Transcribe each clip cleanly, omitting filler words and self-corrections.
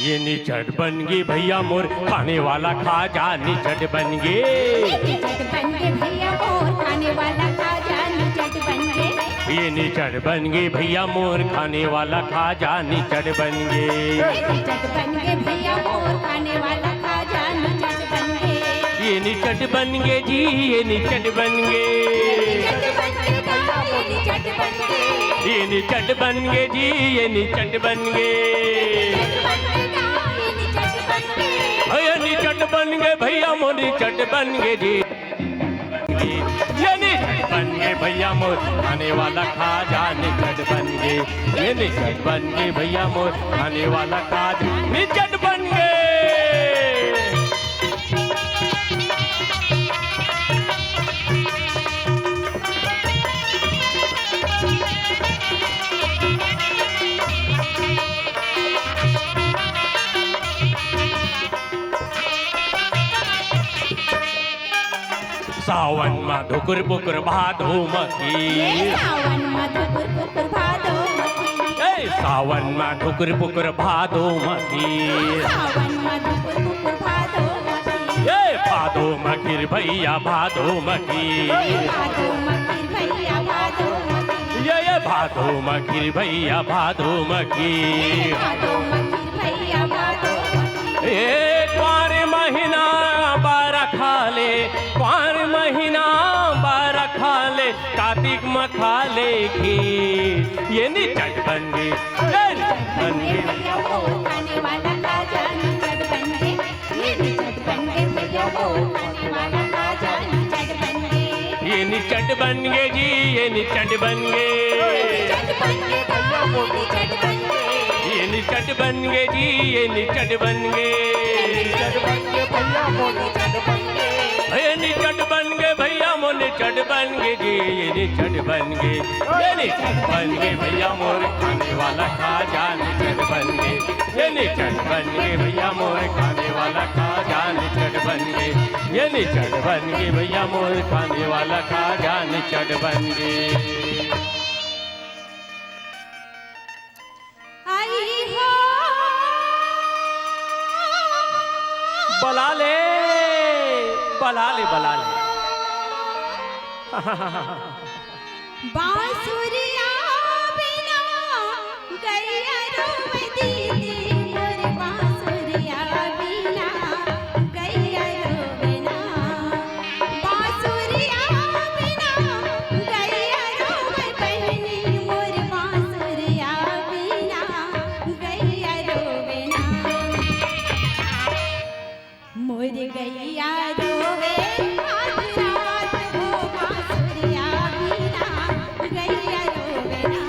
ये निचट बन गई भैया मोर खाने वाला खाजा निचट बन गए। निचट बन गए भैया मोर खाने वाला खाजा निचट बन गए। ये निचट बन गई भैया मोर खाने वाला खाजा निचट बन गए। निचट बन गए भैया मोर खाने वाला खाजा निचट बन गए। ये निचट बन गए जी ये निचट बन गए। ये निचट बन गए जी ये निचट बन गए। भैया निचट बन गए भैया मोर निचट बन गए जी। ये निचट बन गए भैया मोर खाने वाला खाजा निचट बन गए। ये निचट बन गए भैया मोर खाने वाला खाजा निचट बन गए। सावन में धुकुर पुकुर भादो मखी। सावन में धुकुर पुकुर भादो मखी। सावन में धुकुर पुकुर भादो मखी। सावन में धुकुर पुकुर भादो मखी। भादो मखीर भैया भादो मखी। भादो मखीर भैया भादो मखी। ये भादो मखीर भैया भादो मखी। भादो मखीर भैया भादो मखी। क्वार महीना बारह खाले क्वार महीना बारह खाले कार्तिक में खाले खीर। ये निचट बन गई भैया मोर खाने वाला खाजा निचट बन गए। ये निचट बन गए भैया मोर खाने वाला खाजा निचट बन गए। ये निचट बन गए जी ये निचट बन गए। निचट बन गए निचट बन गए। ये निचट बन गए जी ये निचट बन गए। निचट बन गए भैया मोर निचट बन गए। ये निचट बन गए भैया मोर निचट बन गए जी ये निचट बन गए। ये निचट बन गए भैया मोर खाने वाला खाजा निचट बन गए। ये निचट बन गए भैया मोर खाने वाला खाजा निचट बन गए। ये निचट बन गए भैया मोर खाने वाला खाजा निचट बन गए। बला ले बला ले बला ले। बांसुरिया बिना गैया रोवे दीदी मोर बांसुरिया बिना गैया रोवे ना। बांसुरिया बिना गैया रोवे बहनी मोर बांसुरिया बिना गैया रोवे ना। मोर गैया रोवे आध रात हो बांसुरिया बिना गैया रोवे ना।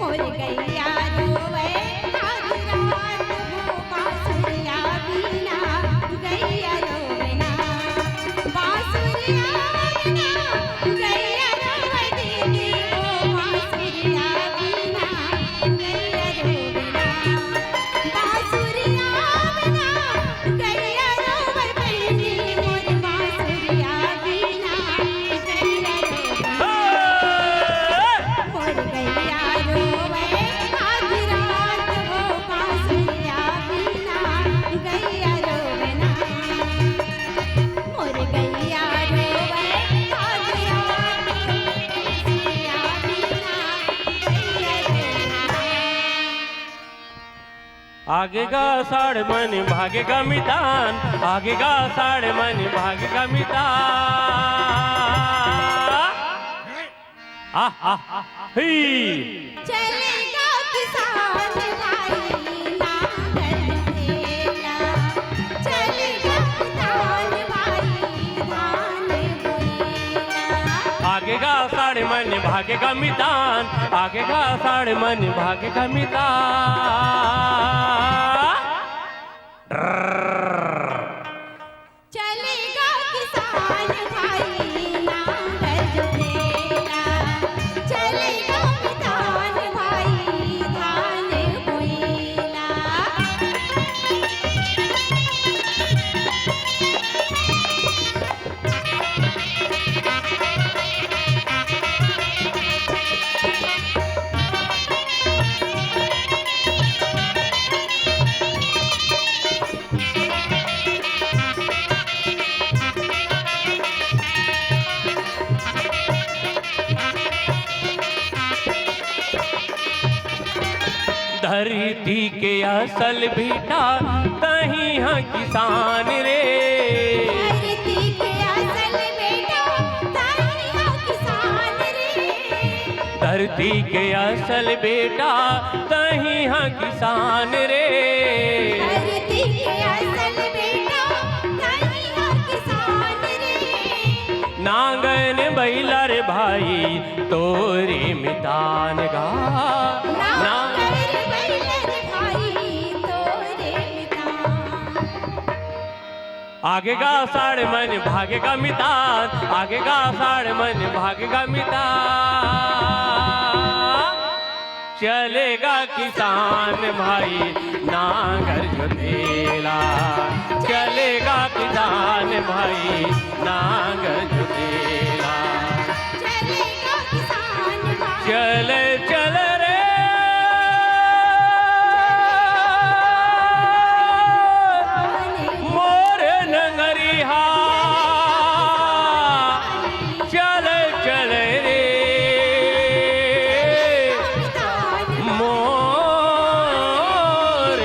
मोर गैया रोवे आध रात हो बांसुरिया बिना गैया रोवे ना। बांसुरिया बिना गैया रोवे दीदी हो बांसुरिया बिना गैया रोवे ना। बांसुरिया बिना गैया रोवे बहनी मोर बांसुरिया बिना गैया रोवे ना। मोर गैया रोवे आध रात हो बांसुरिया बिना गैया रोवे ना। मोर गैया रोवे आध रात हो बांसुरिया बिना गैया रोवे ना। आगेगा साढ़ मन भागेगा मितान। आगेगा साढ़ मन भागेगा मितान। ही चलेगा किसान भाई नांगर जोतेला। चलेगा किसान भाई धान बोएला। आगेगा साढ़ मन भागेगा मितान। आगेगा साढ़ मन भागेगा मितान। चलेगा किसान भाई नांगर जोतेला। चलेगा किसान भाई धान बोएला। धरती के असल बेटा तही हाँ किसान रे। धरती के असल बेटा ताही हाँ किसान रे। धरती के असल बेटा तही हाँ किसान रे। धरती के असल बेटा ताही हाँ किसान रे। नांगन बैला रे भाई तोरे मितान गा। नांगर बैलर भाई तोरे मितान। आगेगा साढ़ मन भागेगा मितान, आगेगा साढ़ मन भागेगा मितान। चलेगा किसान भाई नांगर जोतेला, चलेगा किसान भाई नांगर जोतेला। चलेगा किसान भाई। चले चले रे मोर नंगरिहा, चले चले रे मोर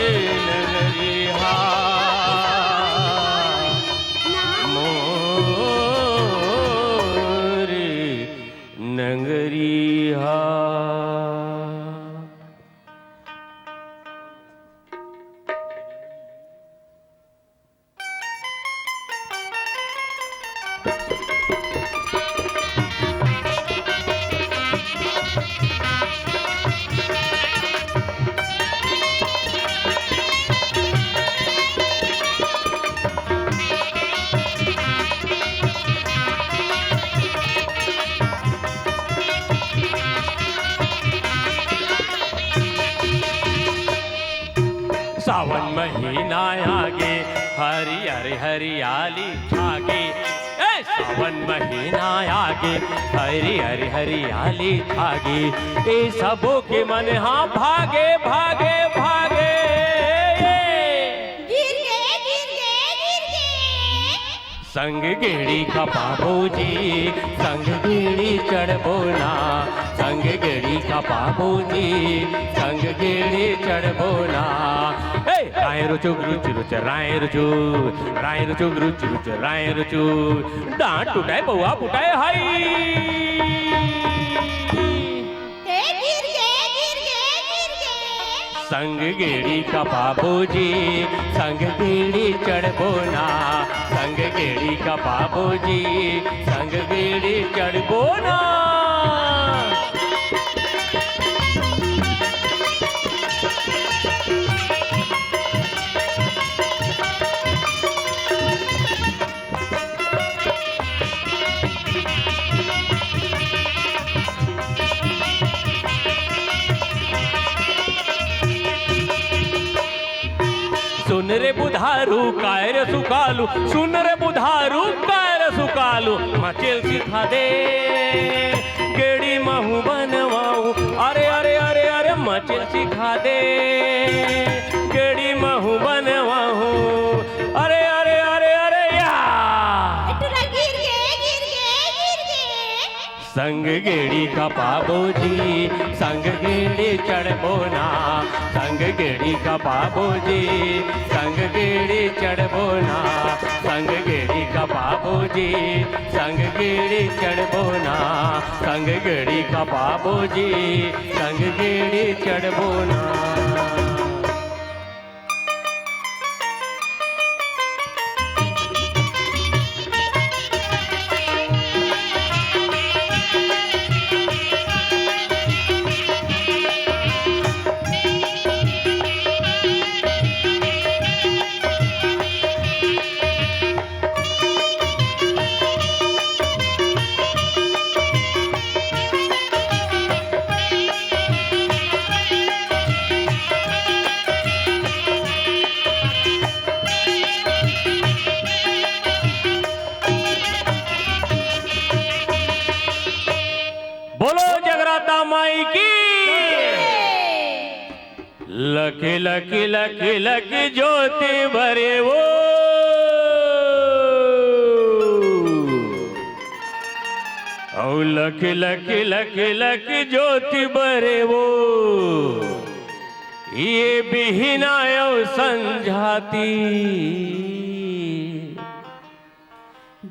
नंगरिहा, मोर नंगरिहा। सावन महीना आगे हरियर हरियाली छागे। ए सावन महीना आगे हरियर हरियाली छागे। ए सबों के मन हाँ भागे भागे भागे। गिर गए गिर गए गिर गए। संग गेड़ी का बाबूजी संग गेड़ी चढ़बोना, संग गेड़ी का बाबूजी संग गेड़ी चढ़बोना। राय रुचु रुच रुच राय रुचु, राय रुचु रुच रुच राय रुचु। डांट टूटाए बउआ फुटाए हाई। गिर गए गिर गए गिर गए। संग गेड़ी का बाबूजी संग गेड़ी चढ़बोना, संग गेड़ी का बाबूजी संग गेड़ी चढ़बोना। सुन रे बुधारू कायर सुकालू, सुन रे बुधारू कायर सुकालू। मचेल सिखा दे गेड़ी महू बनवाऊ, अरे अरे अरे अरे मचेल सिखा दे गेड़ी महू बनवाऊ, अरे अरे अरे अरे या। गिर गए गिर गए गिर गए। संग गेड़ी का बाबूजी संग गेड़ी चढ़बोना, संग गेड़ी का बाबूजी संग गेड़ी चढ़बोना, संग गेड़ी का बाबूजी संग गेड़ी चढ़बोना, संग गेड़ी का बाबूजी संग गेड़ी चढ़बोना। लकी लकी लकी लकी ज्योति भरे वो औ लकी लकी लकी लकी ज्योति भरे वो ये बिहनायो संझाती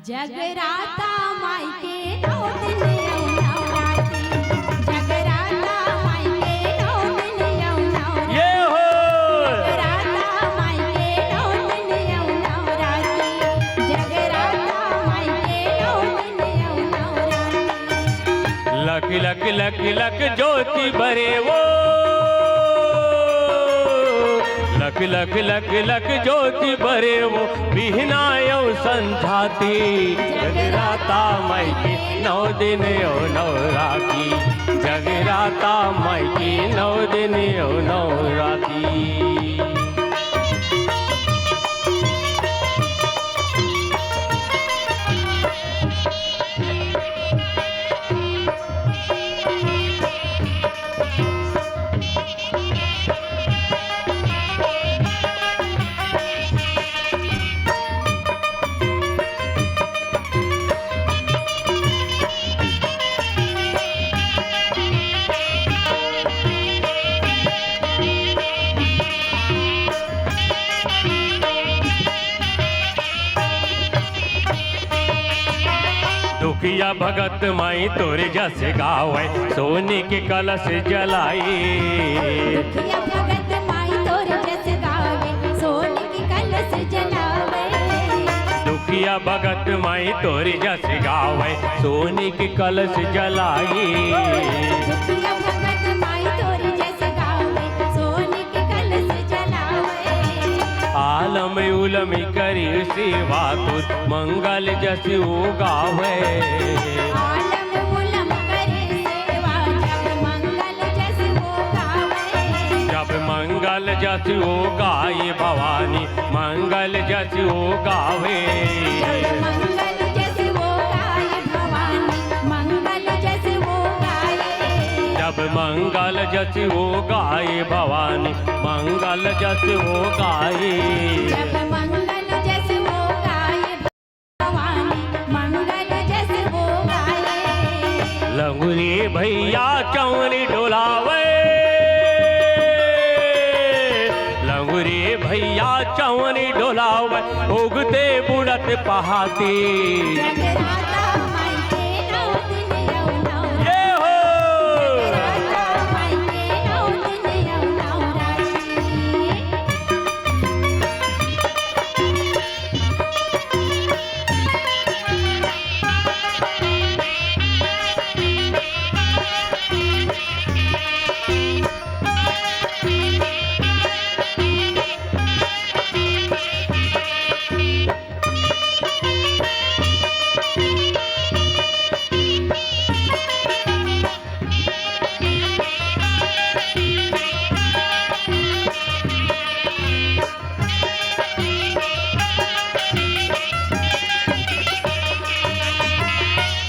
जगराता माई के 9 दिन यौ नवराती जगराता माई के 9 दिन यौ नवराती ये हो जगराता माई के 9 दिन यौ नवराती जगराता माई के 9 दिन यौ नवराती लख लख लख लख ज्योति बरे वो लख लख लख लख ज्योति बरे वो बिहनायो संझाती जगराता माई की 9 दिन यो नवराती जगराता माई की 9 दिन यो नवराती दुखिया भगत माई तोरे जस गावे सोने के कलश जलाई दुखिया भगत माई तोर जस गावे सोने की कलश जलावे दुखिया भगत माई तोरे जस गावे सोने के कलश जलाई दुखिया भगत माई तोर जस गावे सोने की कलश जलावे आलम उलम करी सेवा तुर मंगल जस गावे आलम उलम करे सेवा जब मंगल जस वो गावे जब मंगल जस गाये भवानी मंगल जस गावे जब मंगल जस वो गाए भवानी मंगल जस वो गाए जब मंगल जस गाये भवानी मंगल जस गाये जब मंगल जस वो गाए भवानी मंगल जस वो गाए लंगुरी भैया चौरी डोलावे लंगुरी भैया चौरी डोलावे उगते बुड़त पहाती जगराता माई के 9 दिन यौ नवराती ये हो जगराता माई के 9 दिन यौ नवराती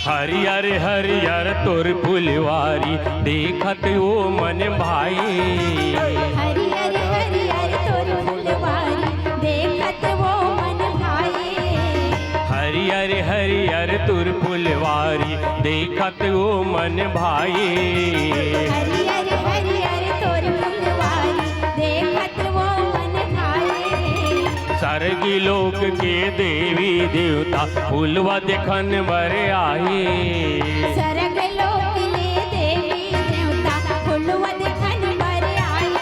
हरियर हरियर तोर फुलवारी देखत वो मन भाई हरियर हरियर तोर फुलवारी देखत वो मन भाए हरियर हरियर तुर फुलवारी देखत वो मन भाई हरियर हरियर तोर फुलवारी देखत वो मन भाए सरगी लोक के देवी देवता फुलवा देखन बर आई सरग लोक ले देवी देवता फुलवा देखन बर आए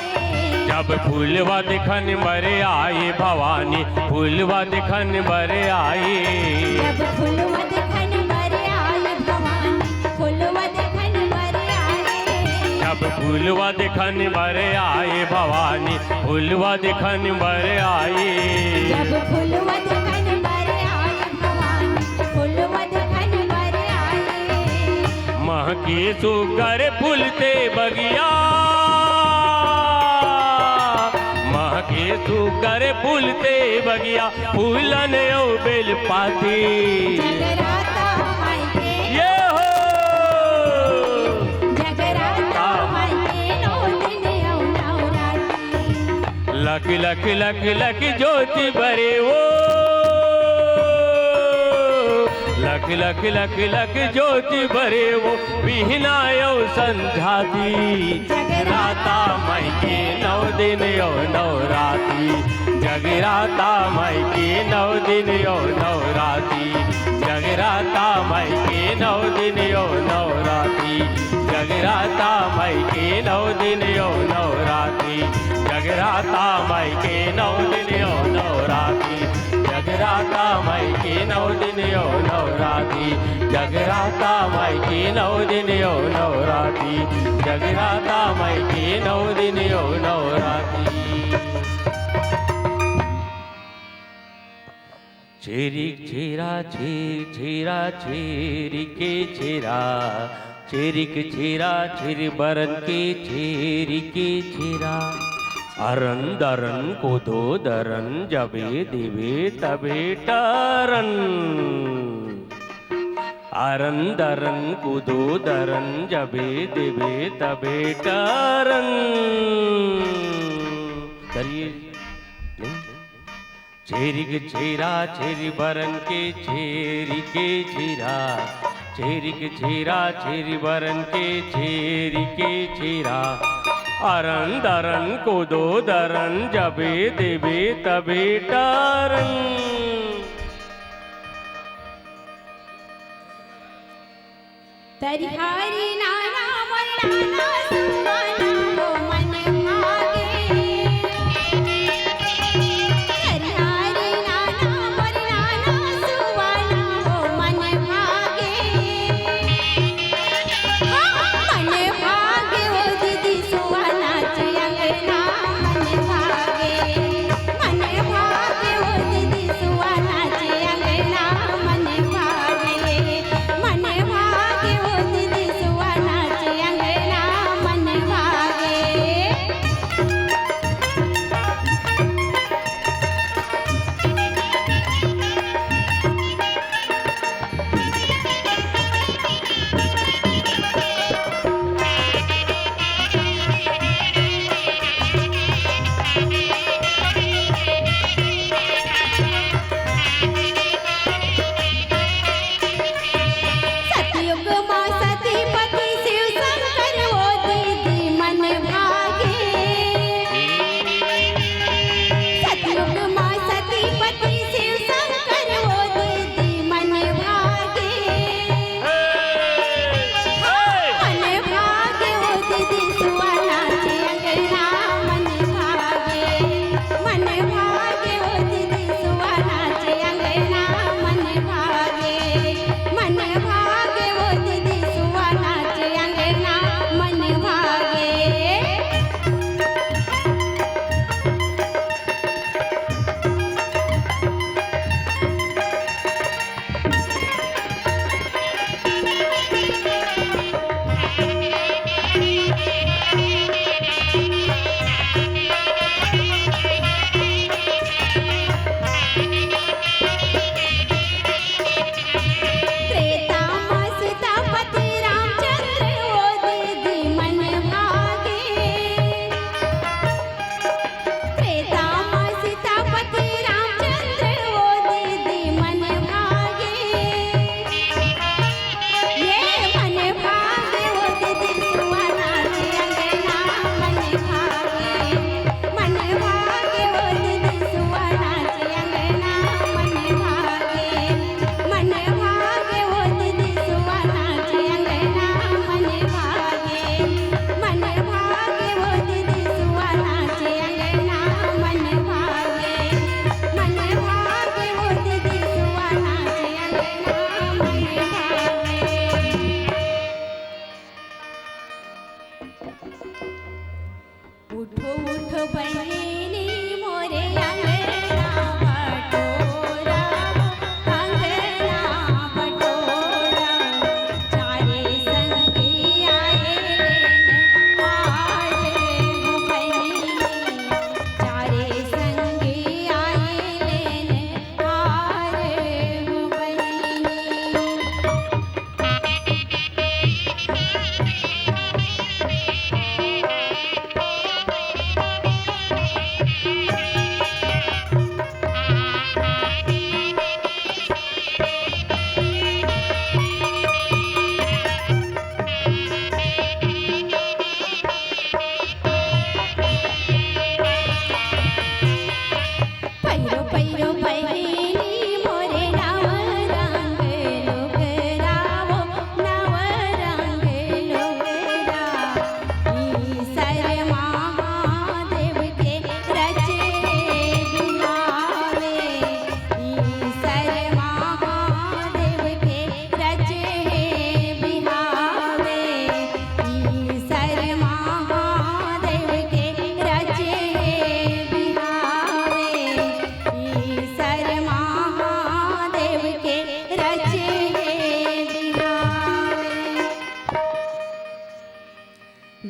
जब फुलवा देखन बर आए भवानी फुलवा देखन बर आई जब फुलवा देखन बर आए भवानी फुलवा देखन बर आए जब फुलवा देखन बर आए भवानी फुलवा देखन बर आई जब फुलवा देखन बर आए भवानी फुलवा देखन बर आए महकी सुगर फूलते बगिया महकी सुगर फूलते बगिया फूलन ओ बेल पाती जगराता माई के ये हो जगराता माई के 9 दिन यौ नवराती लख लख लख लख ज्योति बरे वो लख खिला खिला खिला के ज्योति भरे वो बिहनायो संझाती जगराता माई के 9 दिन यो नवराती जगराता माई के 9 दिन यो नवराती जगराता माई के 9 दिन यो नवराती जगराता माई के 9 दिन यो नवराती जगराता माई के 9 दिन यो नवराती जगराता माई के 9 दिन यो नवराती जगराता माई के 9 दिन यो नवराती जगराता माई के 9 दिन यो नवराती चेरिक चेरा छेरा छेरी के छेरा चेरिक चेरा छेरी बरन के छेरी के छेरा अरन दरन को दो दरन जबे देवे तबे टरन अरन दरन को दो दरन जबे देवे तबे टरन करिए चेरिक चेरा छेरी बरन के छेरी के छेरा चेरिक चेरा छेरी बरन के छेरी के छेरा अरन दरन को दो दरन जबे देवे तबे टरन तरिहारी नाना मरना सुवाना हो मन भागे तरिहारी नाना मरना सुवाना हो मन भागे मन भागे हो दीदी सुवाना अंगना मन भागे हो दीदी सुवाना अंगना मन भागे हो दीदी सुवाना अंगना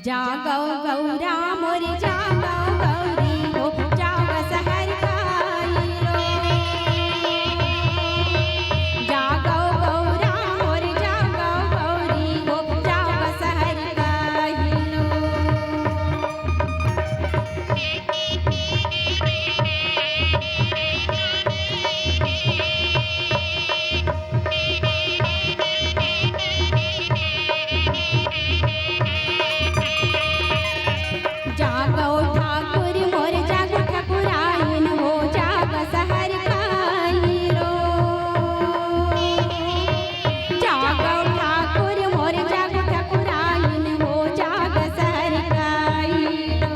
जागो गौरा मोर जागो गौरी हो जागो सहर काइलो जागो गौरा मोर जागो गौरी हो जागो सहर काइलो जागो ठाकुर मोर जागो ठाकुराइन हो जागो सहर काइलो जागो ठाकुर मोर जागो ठाकुराइन हो जागो सहर काइलो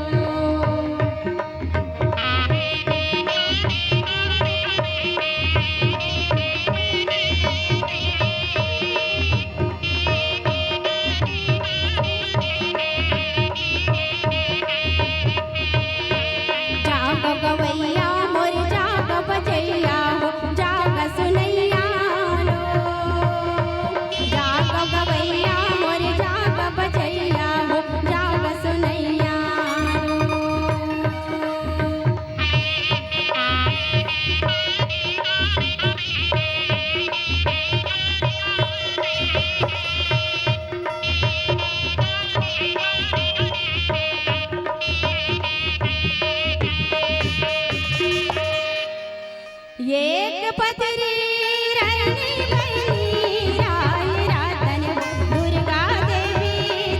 जागो गवैया मोर जागो बजैया हो जागो सुनैया लो जागो गवैया मोर जागो बजैया हो जागो सुनैया लो एक पतरी रैनी बनी राय रातन दुर्गा देवी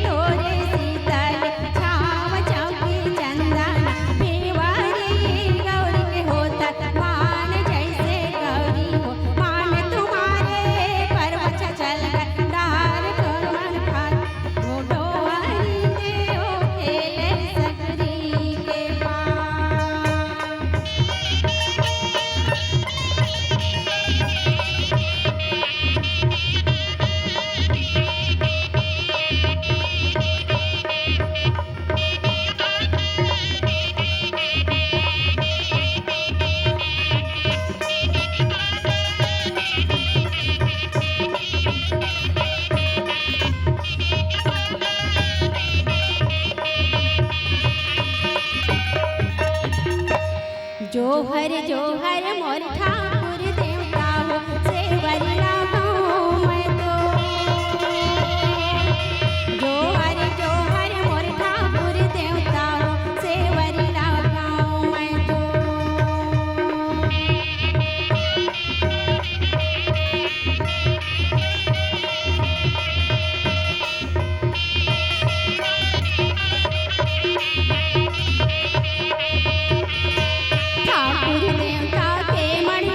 तोरे शीतल छाव चौकी चंदन पेवारी गौरी के होता मान जैसे गौरी हो मान तुम्हारे परवच चल दार कर मन खात वो डोरी देओ खेले सकरी के पास जोहर मोर ठाकुर देवता हो सेवरी लगाऊं मैं तो जोहर मोर ठाकुर देवता हो सेवरी लगाऊं मैं तो ठाकुर देवता के मन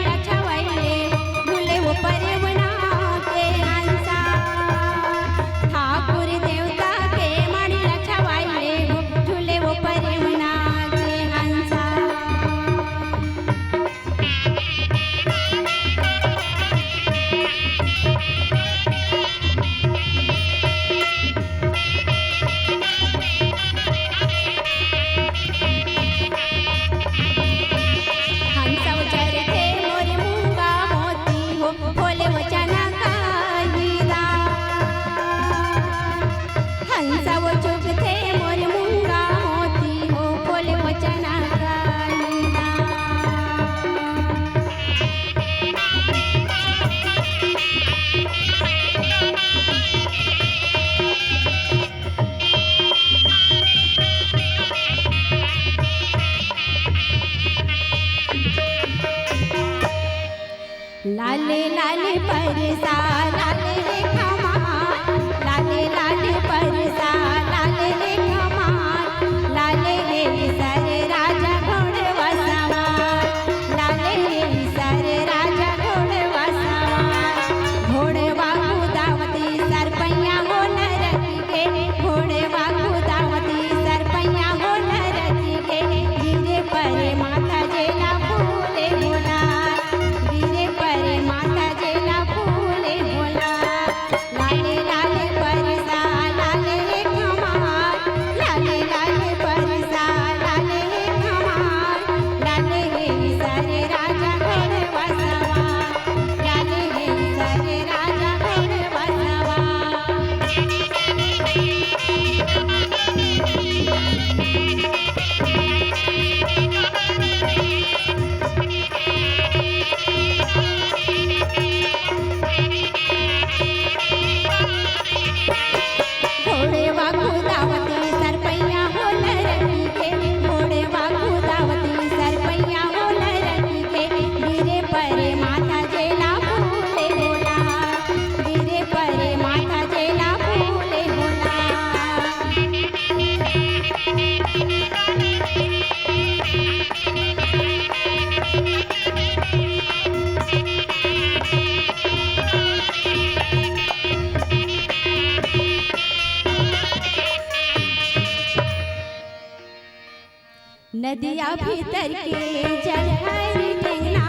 नदिया भीतर के जल हरि टेंगना,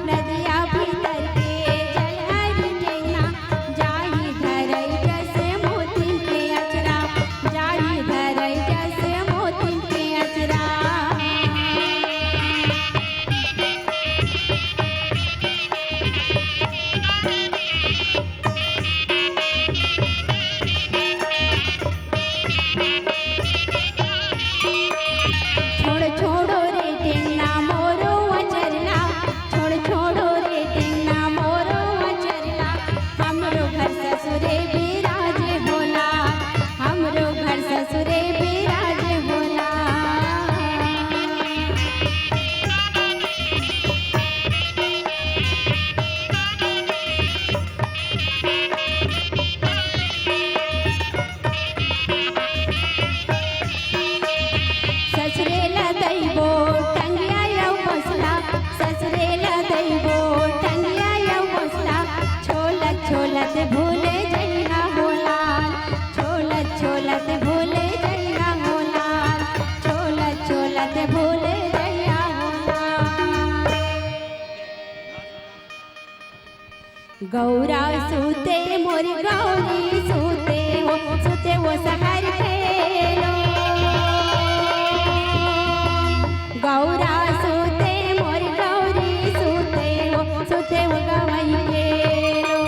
नदिया भीतर के जल हरि टेंगना, जाई धरई जैसे मोती के अचरा, जाई धरई जैसे मोती के अचरा। छोड़ो रे टेंगना मोरो अचरना, छोड़ो रे टेंगना मोरो अचरना, हमरो घर ससुरे बिराजे होला, हमरो घर ससुरे बिराजे होला। ससुरेला दैबो टंगिया यौ बसला, ससुरेला दैबो टंगिया यौ बसला, छोलत छोलत भूले जइहा होला, छोलत छोलत भूले जइहा होला, छोलत छोलत भूले जइहा होला। गौरा सूते मोर गौरी सूते वो सहर खेलो, गौरा सूते मोर गौरी सूते वो गवई गेलो।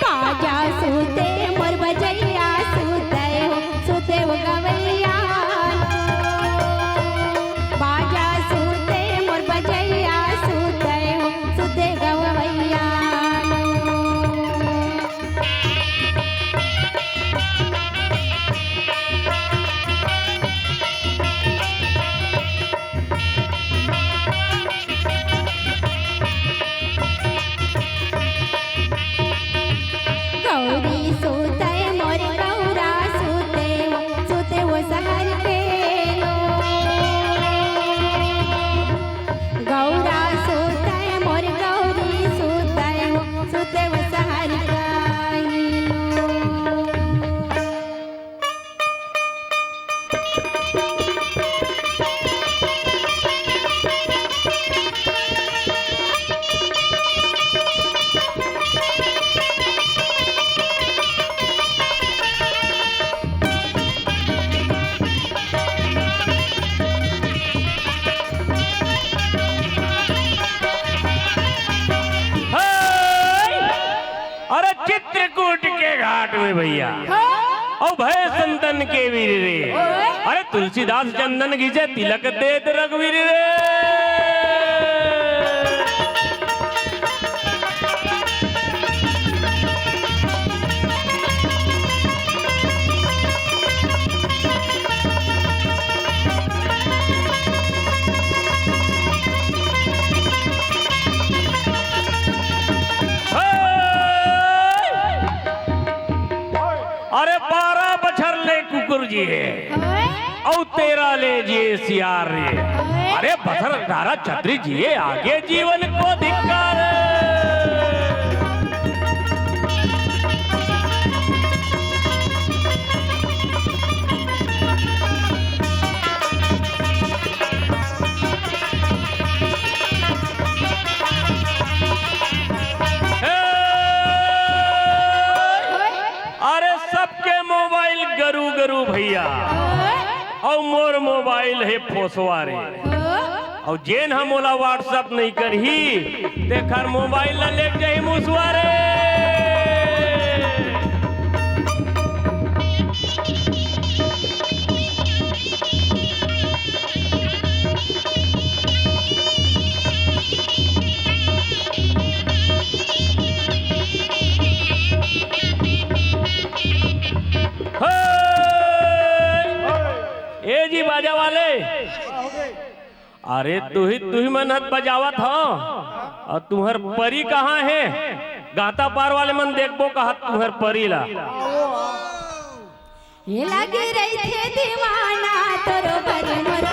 बाजा सूते मोर बजैया सूते वो गवैया, बाजा सूते मोर बजैया सूते गवैया। गौरी सूते मोर गौरा सूते वो सहर खेलो, गौरा सूते मोर गौरी सूते वो सहर खेलो। अरे चित्रकूट के घाट में भैया और भय संतन के वीर रे, अरे तुलसीदास चंदन घिसे तिलक देत रघुवीर रे। अरे 12 बछर ले कुकुर जी और 13 ले जिए सियार रे, अरे बछर 18 छतरी जिए आगे जीवन को धिक्कार। गरू भैया और मोर मोबाइल है फोसवारे, और जेन हम ओला व्हाट्सएप नहीं करही देखर मोबाइल ला ले जाई मुसवारे। ए जी बाजा वाले, अरे तू ही मनहत बजावत हो, और तुहर परी कहाँ है? गाता पार वाले मन देखबो कहा तुहर परी ला। ये लगी रही थे दीवाना तोरो बर मोर